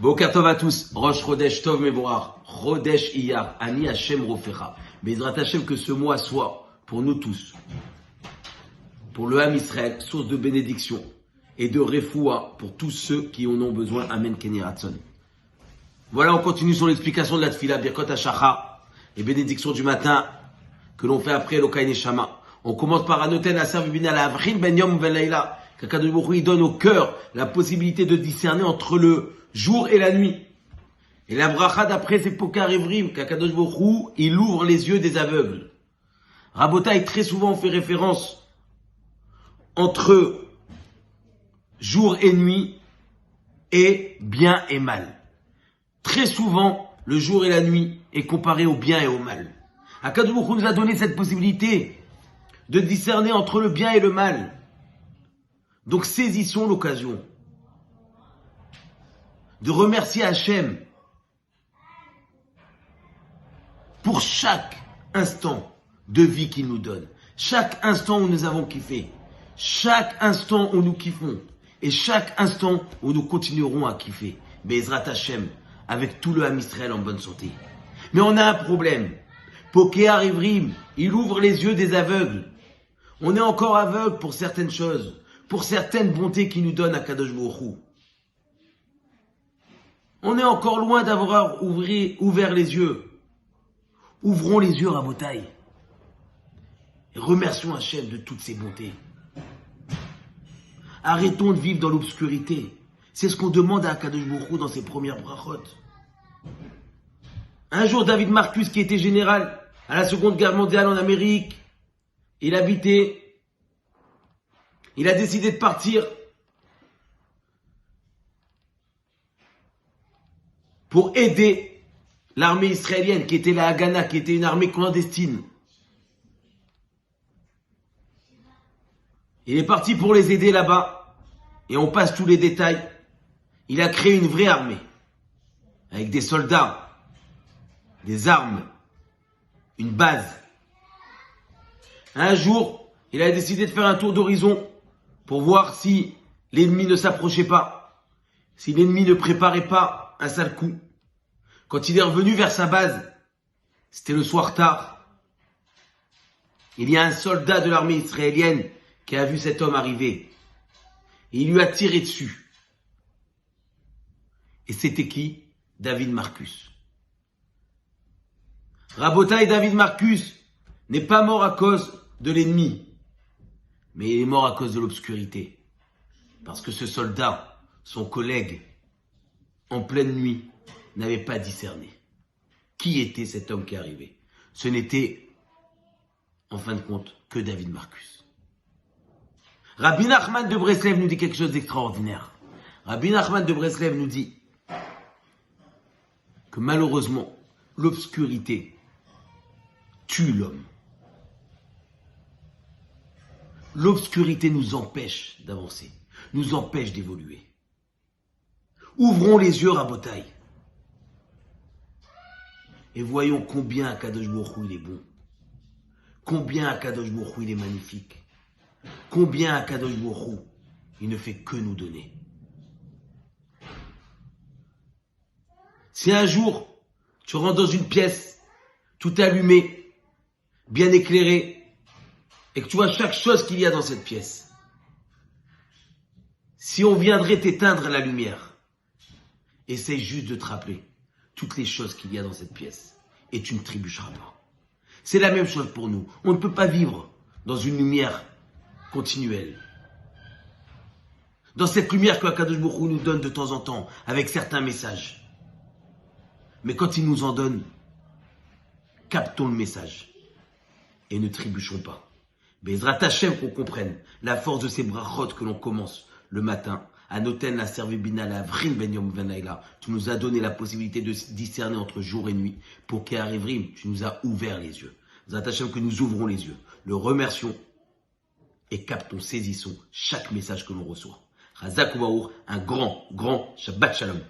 Boker Tov à tous, Rosh Chodesh Tov Mevorach, Chodesh Iyar, Ani Hashem Rofecha. Bezrat Hashem, que ce mois soit, pour nous tous, pour le Ham Israël, source de bénédiction et de refoua pour tous ceux qui en ont besoin. Amen Kenny Ratson. Voilà, on continue sur l'explication de la Tfila, Birkot HaShachar, les bénédictions du matin que l'on fait après l'Okai Neshama. On commence par Anoten Aser Vibina la Avrin Ben Yom Ben Laila. Qu'Akadosh Baruch Hu, il donne au cœur la possibilité de discerner entre le jour et la nuit. Et la bracha d'après c'est Pokar Evrim, qu'Akadosh Baruch Hu, il ouvre les yeux des aveugles. Rabotai, très souvent on fait référence entre jour et nuit et bien et mal. Très souvent, le jour et la nuit est comparé au bien et au mal. Akadosh Baruch Hu nous a donné cette possibilité de discerner entre le bien et le mal. Donc saisissons l'occasion de remercier Hachem pour chaque instant de vie qu'il nous donne, chaque instant où nous avons kiffé, chaque instant où nous kiffons et chaque instant où nous continuerons à kiffer. Bezrat Hachem, avec tout le Ham Israël en bonne santé. Mais on a un problème. Pokéar Ivrim, il ouvre les yeux des aveugles. On est encore aveugle pour certaines choses, pour certaines bontés qu'il nous donne à Kadosh Baruch Hu. On est encore loin d'avoir ouvert les yeux. Ouvrons les yeux, Rabotai. Et remercions Hachem de toutes ses bontés. Arrêtons de vivre dans l'obscurité. C'est ce qu'on demande à Kadosh Baruch Hu dans ses premières brachot. Un jour, David Marcus, qui était général à la Seconde Guerre mondiale en Amérique, il a décidé de partir pour aider l'armée israélienne, qui était la Haganah, qui était une armée clandestine. Il est parti pour les aider là-bas, et on passe tous les détails. Il a créé une vraie armée, avec des soldats, des armes, une base. Un jour, il a décidé de faire un tour d'horizon pour voir si l'ennemi ne s'approchait pas, si l'ennemi ne préparait pas un sale coup. Quand il est revenu vers sa base, c'était le soir tard. Il y a un soldat de l'armée israélienne qui a vu cet homme arriver. Et il lui a tiré dessus. Et c'était qui? David Marcus. Rabotai, David Marcus n'est pas mort à cause de l'ennemi, mais il est mort à cause de l'obscurité. Parce que ce soldat, son collègue, en pleine nuit, n'avait pas discerné. Qui était cet homme qui est arrivé? Ce n'était, en fin de compte, que David Marcus. Rabbi Nachman de Breslev nous dit quelque chose d'extraordinaire. Rabbi Nachman de Breslev nous dit que malheureusement, l'obscurité tue l'homme. L'obscurité nous empêche d'avancer, nous empêche d'évoluer. Ouvrons les yeux, Rabotai, et voyons combien Akadosh Baruch Hu il est bon, combien Akadosh Baruch Hu il est magnifique, combien Akadosh Baruch Hu il ne fait que nous donner. Si un jour tu rentres dans une pièce tout allumée, bien éclairée, et que tu vois chaque chose qu'il y a dans cette pièce, si on viendrait t'éteindre la lumière, essaye juste de te rappeler toutes les choses qu'il y a dans cette pièce et tu ne trébucheras pas. C'est la même chose pour nous. On ne peut pas vivre dans une lumière continuelle. Dans cette lumière que Akadosh Baruch Hu nous donne de temps en temps avec certains messages. Mais quand il nous en donne, captons le message et ne trébuchons pas. Bezrat Hachem, qu'on comprenne la force de ces brachot que l'on commence le matin. Anoten la servibina la Avrin Ben Yom Ben Laila. Tu nous as donné la possibilité de discerner entre jour et nuit. Pour qu'Arivrim, tu nous as ouvert les yeux. Bezrat Hachem, que nous ouvrons les yeux. Le remercions et captons, saisissons chaque message que l'on reçoit. Chazak Ubaour, un grand Shabbat Shalom.